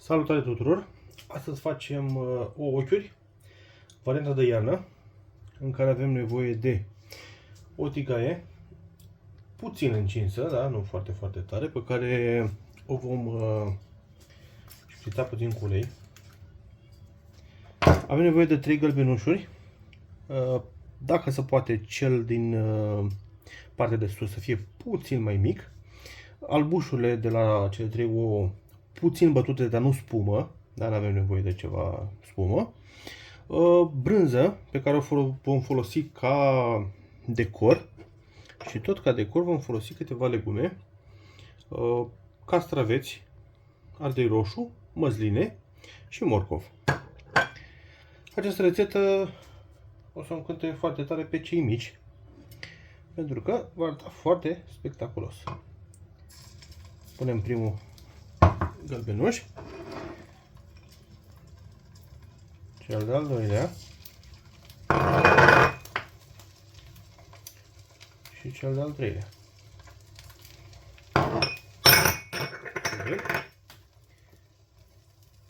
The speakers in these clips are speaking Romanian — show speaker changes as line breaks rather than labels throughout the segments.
Salutare tuturor! Astăzi facem ochiuri, varianta de iarnă, în care avem nevoie de o tigaie puțin încinsă, da? Nu foarte, foarte tare, pe care o vom șprița puțin cu ulei. Avem nevoie de 3 gălbenușuri, dacă se poate cel din partea de sus să fie puțin mai mic, albușurile de la cele 3 ouă puțin bătute, dar nu spumă, dar nu avem nevoie de ceva spumă, brânză pe care o vom folosi ca decor și tot ca decor vom folosi câteva legume, castraveți, ardei roșu, măsline și morcov. Această rețetă o să încânte foarte tare pe cei mici, pentru că va arăta foarte spectaculos. Punem primul gălbenuș, cel de-al doilea și cel de-al treilea.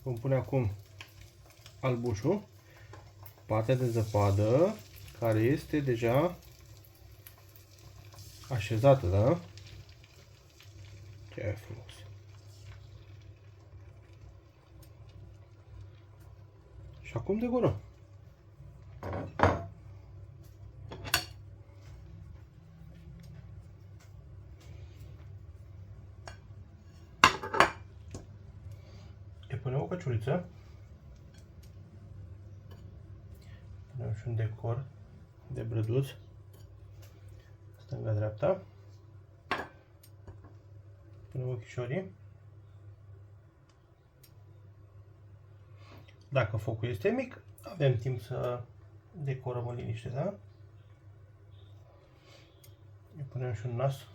Vom pune acum albușul, partea de zăpadă care este deja așezată, da? Ce frumos! Și acum decorăm. Îi punem o căciuliță. Punem și un decor de brăduț. Stânga-dreapta. Punem ochișorii. Dacă focul este mic, avem timp să decorăm în liniște, da? Îi punem și un nas.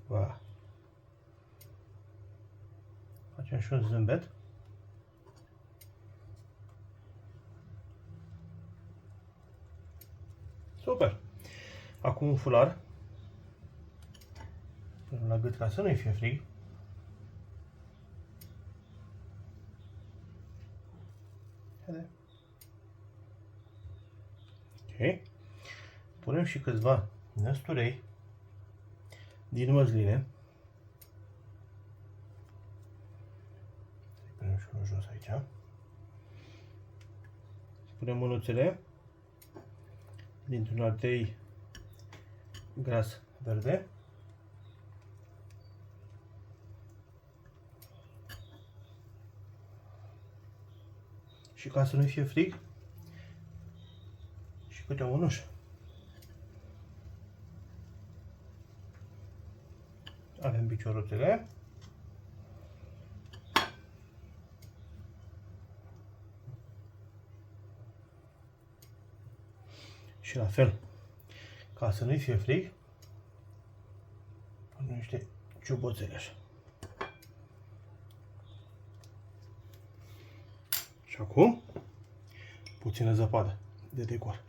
Wow. Facem și un zâmbet. Super! Acum un fular. Punem la gât ca să nu-i fie frig. Ok. Punem și câțiva năsturei din măsline. Punem și unul jos aici. Punem mânuțele dintr-un ardei gras verde. Și ca să nu fie frig, și câte un uș. Avem picioruțele. Și la fel, ca să nu fie frig, punem niște ciuboțele așa. Și acum, puțină zăpadă de decor.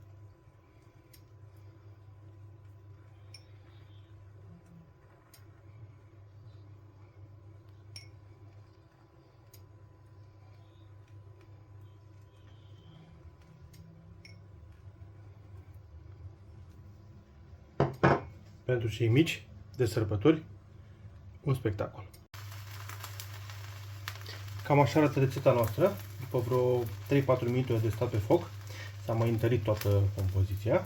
Pentru cei mici, de sărbători, un spectacol. Cam așa arată rețeta noastră. După vreo 3-4 minute de stat pe foc, s-a mai întărit toată compoziția.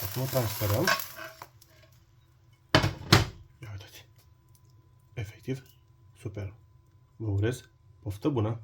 Acum o transferăm. Ia uitați. Efectiv, super. Vă urez poftă bună!